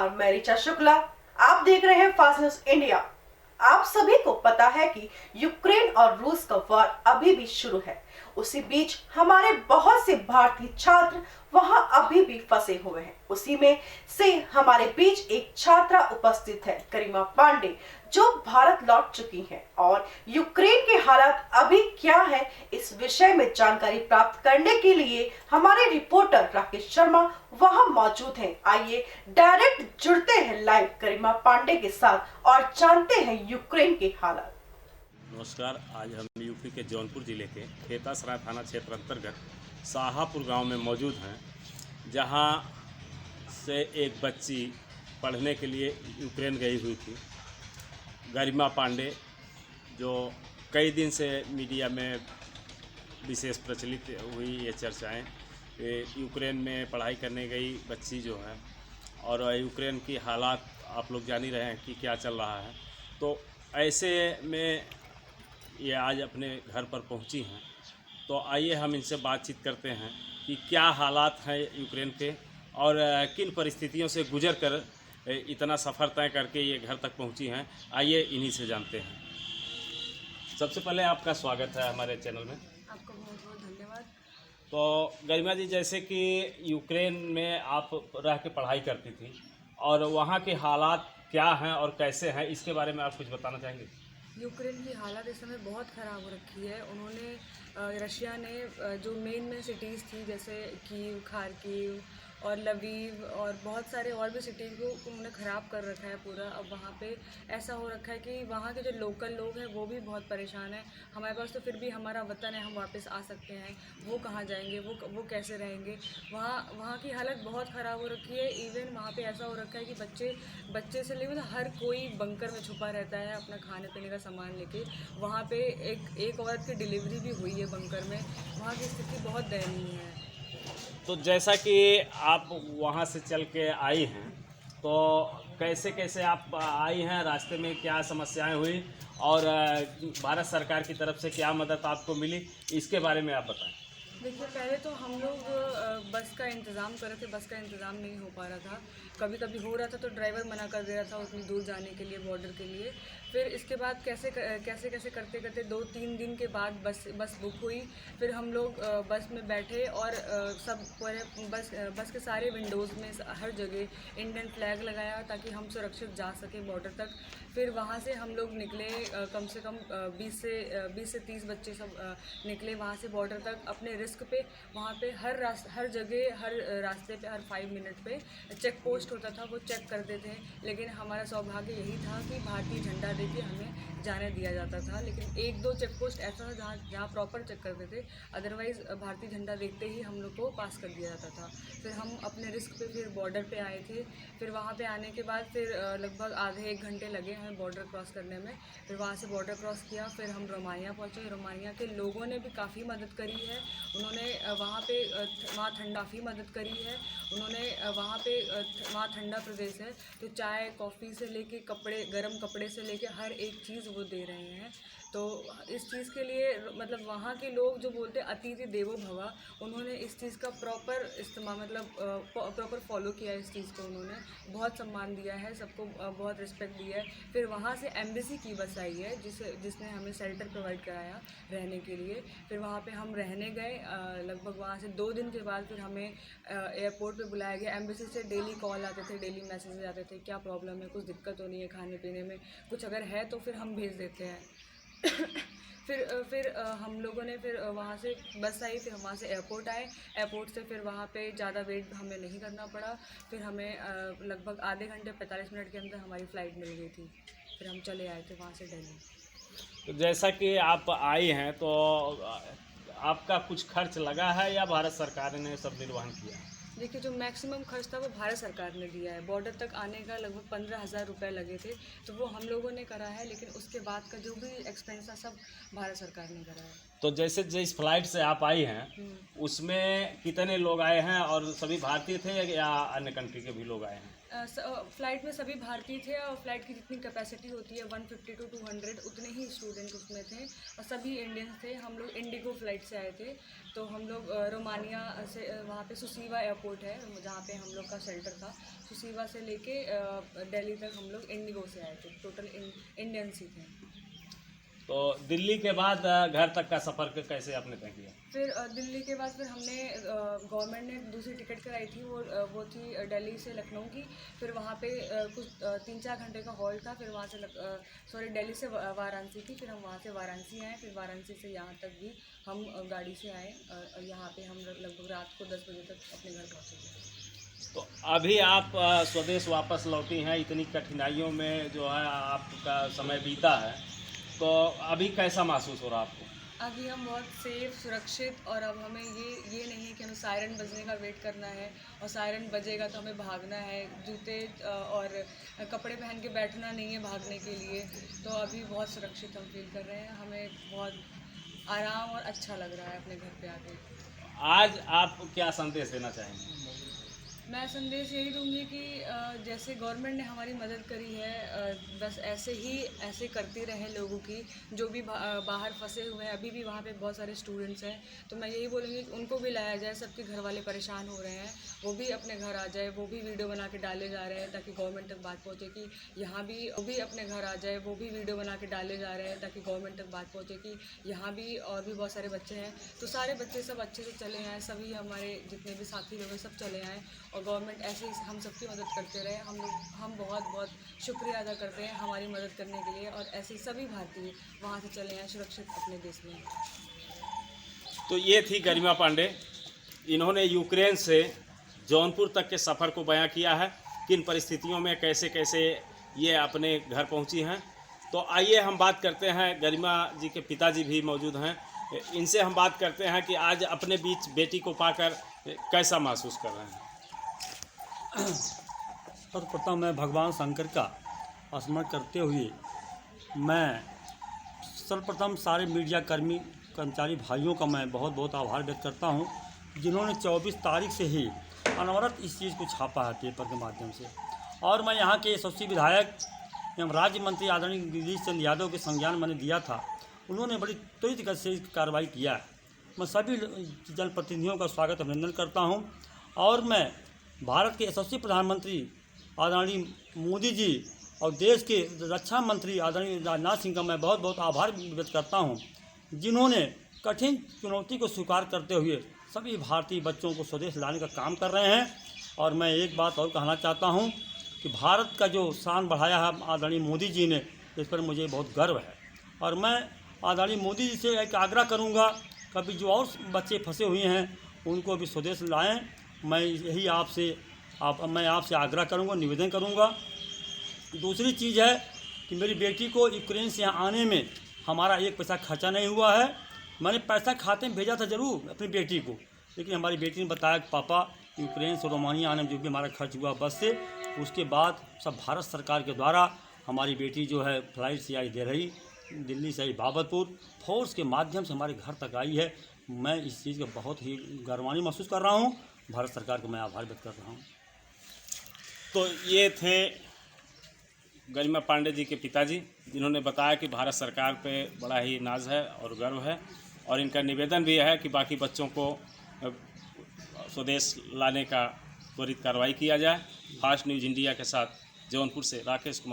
नमस्कार, मैं ऋचा शुक्ला। आप देख रहे हैं फास्ट न्यूज इंडिया। आप सभी को पता है कि यूक्रेन और रूस का वार अभी भी शुरू है। उसी बीच हमारे बहुत से भारतीय छात्र वहां अभी भी फंसे हुए हैं। उसी में से हमारे बीच एक छात्रा उपस्थित है, गरिमा पांडे, जो भारत लौट चुकी हैं और यूक्रेन के हालात अभी क्या है, इस विषय में जानकारी प्राप्त करने के लिए हमारे रिपोर्टर राकेश शर्मा वहां मौजूद हैं। आइए डायरेक्ट जुड़ते हैं लाइव गरिमा पांडे के साथ और जानते हैं यूक्रेन के हालात। नमस्कार। आज हम यूपी के जौनपुर ज़िले के खेतासराय थाना क्षेत्र अंतर्गत शाहपुर गांव में मौजूद हैं, जहां से एक बच्ची पढ़ने के लिए यूक्रेन गई हुई थी, गरिमा पांडे, जो कई दिन से मीडिया में विशेष प्रचलित हुई ये चर्चाएं। यूक्रेन में पढ़ाई करने गई बच्ची जो है, और यूक्रेन की हालात आप लोग जान ही रहे हैं कि क्या चल रहा है। तो ऐसे में ये आज अपने घर पर पहुंची हैं, तो आइए हम इनसे बातचीत करते हैं कि क्या हालात हैं यूक्रेन के और किन परिस्थितियों से गुजर कर इतना सफ़र तय करके ये घर तक पहुंची हैं। आइए इन्हीं से जानते हैं। सबसे पहले आपका स्वागत है हमारे चैनल में। आपका बहुत बहुत धन्यवाद। तो गरिमा जी, जैसे कि यूक्रेन में आप रह के पढ़ाई करती थी, और वहाँ के हालात क्या हैं और कैसे हैं, इसके बारे में आप कुछ बताना चाहेंगे? यूक्रेन की हालत इस समय बहुत ख़राब हो रखी है। उन्होंने रशिया ने जो मेन सिटीज़ थी, जैसे कीव, खार्किव और लवीव और बहुत सारे और भी सिटीज़ को उन्होंने ख़राब कर रखा है पूरा। अब वहाँ पे ऐसा हो रखा है कि वहाँ के जो लोकल लोग हैं वो भी बहुत परेशान हैं। हमारे पास तो फिर भी हमारा वतन है, हम वापस आ सकते हैं, वो कहाँ जाएंगे, वो कैसे रहेंगे। वहाँ की हालत बहुत ख़राब हो रखी है। इवन वहाँ पे ऐसा हो रखा है कि बच्चे से लेकर हर कोई बंकर में छुपा रहता है अपना खाने पीने का सामान लेके। वहाँ पे एक औरत की डिलीवरी भी हुई है बंकर में। वहाँ की स्थिति बहुत दयनीय है। तो जैसा कि आप वहाँ से चल के आई हैं, तो कैसे कैसे आप आई हैं, रास्ते में क्या समस्याएं हुई, और भारत सरकार की तरफ से क्या मदद आपको मिली, इसके बारे में आप बताएं। देखिए, पहले तो हम लोग बस का इंतज़ाम कर रहे थे। बस का इंतज़ाम नहीं हो पा रहा था। कभी कभी हो रहा था तो ड्राइवर मना कर दे रहा था उतनी दूर जाने के लिए, बॉर्डर के लिए। फिर इसके बाद कैसे कैसे करते करते 2-3 दिन के बाद बस बुक हुई। फिर हम लोग बस में बैठे और सब पूरे बस के सारे विंडोज़ में हर जगह इंडियन फ्लैग लगाया ताकि हम सुरक्षित जा सकें बॉर्डर तक। फिर वहाँ से हम लोग निकले, कम से कम 20 से 30 बच्चे सब निकले वहाँ से बॉर्डर तक अपने रिस्क पे। वहाँ पे हर जगह, हर रास्ते पे, हर 5 मिनट पे चेक पोस्ट होता था, वो चेक करते थे। लेकिन हमारा सौभाग्य यही था कि भारतीय झंडा देके हमें जाने दिया जाता था। लेकिन 1-2 चेक पोस्ट ऐसा था जहाँ प्रॉपर चेक करते थे, अदरवाइज़ भारतीय झंडा देखते ही हम लोग को पास कर दिया जाता था। फिर हम अपने रिस्क पे फिर बॉर्डर पे आए थे। फिर वहाँ पे आने के बाद फिर लगभग आधे 1 घंटे लगे हमें बॉर्डर क्रॉस करने में। फिर वहाँ से बॉर्डर क्रॉस किया, फिर हम रोमानिया पहुँचे। रोमानिया के लोगों ने भी काफ़ी मदद करी है। उन्होंने वहाँ ठंडा काफ़ी मदद करी है। उन्होंने वहाँ ठंडा प्रदेश है, तो चाय कॉफ़ी से लेके कपड़े, गर्म कपड़े से लेके हर एक चीज़ वो दे रहे हैं। तो इस चीज़ के लिए मतलब वहाँ के लोग जो बोलते हैं अतिथि देवो भव, उन्होंने इस चीज़ का प्रॉपर इस्तेमाल, मतलब प्रॉपर फॉलो किया है इस चीज़ को। उन्होंने बहुत सम्मान दिया है, सबको बहुत रिस्पेक्ट दिया है। फिर वहाँ से एम्बेसी की बस आई है जिसने हमें शेल्टर प्रोवाइड कराया रहने के लिए। फिर वहाँ पे हम रहने गए। लगभग वहाँ से 2 दिन के बाद फिर हमें एयरपोर्ट पे बुलाया गया। एम्बेसी से डेली कॉल आते थे, डेली मैसेजेस आते थे, क्या प्रॉब्लम है, कुछ दिक्कत तो नहीं है खाने पीने में, कुछ अगर है तो फिर हम भेज देते हैं। फिर हम लोगों ने फिर वहाँ से बस आई, फिर हम वहाँ से एयरपोर्ट आए। एयरपोर्ट से फिर वहाँ पे ज़्यादा वेट हमें नहीं करना पड़ा। फिर हमें लगभग आधे घंटे 45 मिनट के अंदर हमारी फ़्लाइट मिल गई थी। फिर हम चले आए थे वहाँ से दिल्ली। तो जैसा कि आप आई हैं, तो आपका कुछ खर्च लगा है या भारत सरकार ने सब निर्वहन किया? देखिए, जो मैक्सिमम खर्च था वो भारत सरकार ने दिया है। बॉर्डर तक आने का लगभग 15,000 रुपये लगे थे, तो वो हम लोगों ने करा है। लेकिन उसके बाद का जो भी एक्सपेंस था सब भारत सरकार ने करा है। तो जैसे जिस फ्लाइट से आप आई हैं उसमें कितने लोग आए हैं और सभी भारतीय थे या अन्य कंट्री के भी लोग आए हैं? फ़्लाइट में सभी भारतीय थे और फ्लाइट की जितनी कैपेसिटी होती है 150 to 200 उतने ही स्टूडेंट उसमें थे और सभी इंडियंस थे। हम लोग इंडिगो फ़्लाइट से आए थे। तो हम लोग रोमानिया से वहाँ पे सुसीवा एयरपोर्ट है जहाँ पे हम लोग का शेल्टर था, सुसीवा से लेके दिल्ली तक हम लोग इंडिगो से आए थे। टोटल इंडियंस ही थे। तो दिल्ली के बाद घर तक का सफ़र कैसे आपने तय किया? फिर दिल्ली के बाद फिर हमने गवर्नमेंट ने दूसरी टिकट कराई थी, वो थी दिल्ली से लखनऊ की। फिर वहाँ पे कुछ 3-4 घंटे का हॉल्ट था। फिर वहाँ से दिल्ली से वाराणसी की, फिर हम वहाँ से वाराणसी आए। फिर वाराणसी से यहाँ तक भी हम गाड़ी से आए और यहाँ पे हम लगभग रात को 10 बजे तक अपने घर पहुँचे। तो अभी आप स्वदेश वापस लौटी हैं, इतनी कठिनाइयों में जो है आपका समय बीता है, तो अभी कैसा महसूस हो रहा है आपको? अभी हम बहुत सेफ, सुरक्षित, और अब हमें ये नहीं है कि हमें सायरन बजने का वेट करना है और सायरन बजेगा तो हमें भागना है। जूते और कपड़े पहन के बैठना नहीं है भागने के लिए। तो अभी बहुत सुरक्षित हम फील कर रहे हैं। हमें बहुत आराम और अच्छा लग रहा है अपने घर पे आके। आज आप क्या संदेश देना चाहेंगे? मैं संदेश यही दूंगी कि जैसे गवर्नमेंट ने हमारी मदद करी है, बस ऐसे करते रहें लोगों की, जो भी बाहर फंसे हुए हैं। अभी भी वहाँ पे बहुत सारे स्टूडेंट्स हैं, तो मैं यही बोलूँगी कि उनको भी लाया जाए। सबके घर वाले परेशान हो रहे हैं, वो भी अपने घर आ जाए। वो भी वीडियो बना के डाले जा रहे हैं ताकि गवर्नमेंट तक बात पहुँचे कि यहाँ भी वो भी अपने घर आ जाए। वो भी वीडियो बना के डाले जा रहे हैं ताकि गवर्नमेंट तक बात पहुँचे कि यहाँ भी और भी बहुत सारे बच्चे हैं। तो सारे बच्चे सब अच्छे से चले आएँ, सभी हमारे जितने भी साथी लोग हैं सब चले आएँ और गवर्नमेंट ऐसे ही हम सबकी मदद करते रहे। हम बहुत बहुत शुक्रिया अदा करते हैं हमारी मदद करने के लिए, और ऐसे ही सभी भारतीय वहाँ से चले आए सुरक्षित अपने देश में। तो ये थी गरिमा पांडे। इन्होंने यूक्रेन से जौनपुर तक के सफ़र को बयां किया है, किन परिस्थितियों में कैसे कैसे ये अपने घर पहुंची हैं। तो आइए हम बात करते हैं, गरिमा जी के पिताजी भी मौजूद हैं, इनसे हम बात करते हैं कि आज अपने बीच बेटी को पाकर कैसा महसूस कर रहे हैं। सर्वप्रथम मैं भगवान शंकर का स्मरण करते हुए मैं सर्वप्रथम सारे मीडिया कर्मी कर्मचारी भाइयों का मैं बहुत बहुत आभार व्यक्त करता हूं, जिन्होंने 24 तारीख से ही अनवरत इस चीज़ को छापा है पेपर के माध्यम से। और मैं यहाँ के यशस्वी विधायक एवं राज्य मंत्री आदरणीय गिरीश चंद्र यादव के संज्ञान मैंने दिया था, उन्होंने बड़ी त्वरित गति से कार्रवाई किया है। मैं सभी जनप्रतिनिधियों का स्वागत अभिनंदन करता हूँ। और मैं भारत के यशस्वी प्रधानमंत्री आदरणीय मोदी जी और देश के रक्षा मंत्री आदरणीय राजनाथ सिंह का मैं बहुत बहुत आभार व्यक्त करता हूँ, जिन्होंने कठिन चुनौती को स्वीकार करते हुए सभी भारतीय बच्चों को स्वदेश लाने का काम कर रहे हैं। और मैं एक बात और कहना चाहता हूँ कि भारत का जो शान बढ़ाया है आदरणीय मोदी जी ने, इस पर मुझे बहुत गर्व है। और मैं आदरणीय मोदी जी से एक आग्रह करूँगा, कभी जो और बच्चे फंसे हुए हैं उनको भी स्वदेश लाएँ। मैं यही मैं आपसे आग्रह करूंगा, निवेदन करूंगा। दूसरी चीज़ है कि मेरी बेटी को यूक्रेन से यहाँ आने में हमारा एक पैसा खर्चा नहीं हुआ है। मैंने पैसा खाते में भेजा था ज़रूर अपनी बेटी को, लेकिन हमारी बेटी ने बताया कि पापा यूक्रेन से रोमानिया आने में जो भी हमारा खर्च हुआ बस से, उसके बाद सब भारत सरकार के द्वारा हमारी बेटी जो है फ्लाइट से आई रही, दिल्ली से आई बाबतपुर, फोर्स के माध्यम से हमारे घर तक आई है। मैं इस चीज़ का बहुत ही गर्वान्वित महसूस कर रहा हूँ। भारत सरकार को मैं आभार व्यक्त कर रहा हूँ। तो ये थे गरिमा पांडे जी के पिताजी, जिन्होंने बताया कि भारत सरकार पे बड़ा ही नाज है और गर्व है, और इनका निवेदन भी है कि बाकी बच्चों को स्वदेश लाने का त्वरित कार्रवाई किया जाए। फास्ट न्यूज़ इंडिया के साथ जौनपुर से राकेश कुमार।